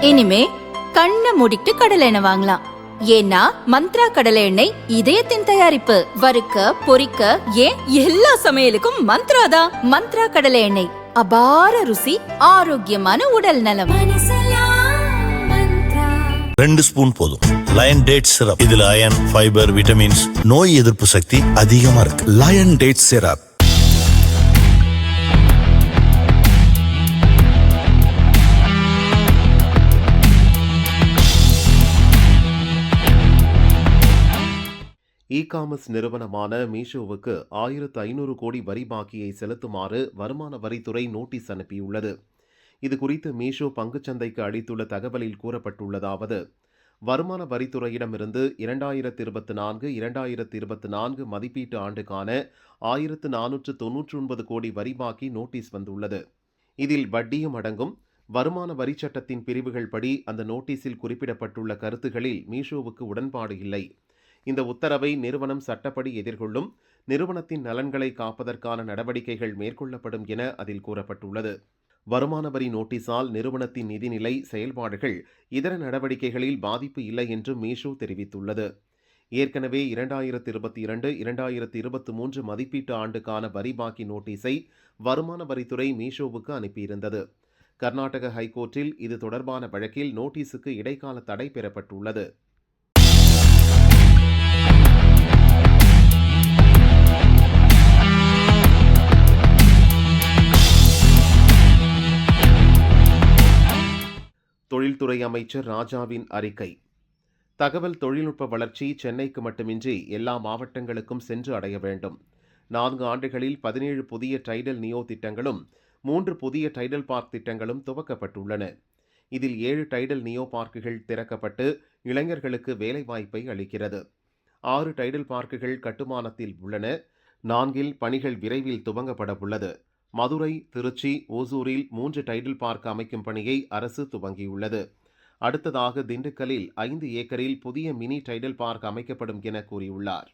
இனிமே கண்ணை மூடிட்டு கடலை எண்ணெய் வாங்கலாம். ஏன்னா மந்த்ரா கடலை எண்ணெய் இதயத்தின் தயாரிப்பு. வறுக்க பொரிக்க ஏன் எல்லா சமையலுக்கும் மந்த்ரா தான். மந்த்ரா கடலை எண்ணெய், அபார ருசி, ஆரோக்கியமான உடல் நலம். 2 ஸ்பூன் போதும். Lion date syrup. இதுல அயன், ஃபைபர், விட்டமின்ஸ், நோய் எதிர்ப்பு சக்தி அதிகமா இருக்கு. Line date syrup. இ-காமர்ஸ் நிறுவனமான மீஷோவுக்கு 1500 கோடி வரி பாக்கியை செலுத்துமாறு வருமான வரித்துறை நோட்டீஸ் அனுப்பியுள்ளது. இதுகுறித்து மீஷோ பங்குச்சந்தைக்கு அளித்துள்ள தகவலில் கூறப்பட்டுள்ளதாவது: வருமான வரித்துறையிடமிருந்து 2024-2024 மதிப்பீட்டு ஆண்டுக்கான 1499 கோடி வரி பாக்கி நோட்டீஸ் வந்துள்ளது. இதில் வட்டியும் அடங்கும். வருமான வரி சட்டத்தின் பிரிவுகள் படி அந்த நோட்டீஸில் குறிப்பிடப்பட்டுள்ள கருத்துகளில் மீஷோவுக்கு உடன்பாடு இல்லை. இந்த உத்தரவை நிறுவனம் சட்டப்படி எதிர்கொள்ளும். நிறுவனத்தின் நலன்களை காப்பதற்கான நடவடிக்கைகள் மேற்கொள்ளப்படும் என அதில் கூறப்பட்டுள்ளது. வருமான வரி நோட்டீஸால் நிறுவனத்தின் நிதிநிலை, செயல்பாடுகள், இதர நடவடிக்கைகளில் பாதிப்பு இல்லை என்று மீஷோ தெரிவித்துள்ளது. ஏற்கனவே 2022-2023 மதிப்பீட்டு ஆண்டுக்கான வரி பாக்கி நோட்டீஸை வருமான வரித்துறை மீஷோவுக்கு அனுப்பியிருந்தது. கர்நாடக ஹைகோர்ட்டில் இது தொடர்பான வழக்கில் நோட்டீஸுக்கு இடைக்கால தடை பெறப்பட்டுள்ளது. தொழில்துறை அமைச்சர் ராஜாவின் அறிக்கை: தகவல் தொழில்நுட்ப வளர்ச்சி சென்னைக்கு மட்டுமின்றி எல்லா மாவட்டங்களுக்கும் சென்று அடைய வேண்டும். 4 ஆண்டுகளில் 17 புதிய டைடல் நியோ திட்டங்களும் 3 புதிய டைடல் பார்க் திட்டங்களும் துவக்கப்பட்டுள்ளன. இதில் 7 டைடல் நியோ பார்க்குகள் திறக்கப்பட்டு இளைஞர்களுக்கு வேலைவாய்ப்பை அளிக்கிறது. 6 டைடல் பார்க்குகள் கட்டுமானத்தில் உள்ளன. 4 பணிகள் விரைவில் துவங்கப்பட உள்ளது. மதுரை, திருச்சி, ஓசூரில் 3 டைடல் பார்க் அமைக்கும் பணியை அரசு துவங்கியுள்ளது. அடுத்ததாக திண்டுக்கல்லில் 5 ஏக்கரில் புதிய மினி டைடல் பார்க் அமைக்கப்படும் என கூறியுள்ளார்.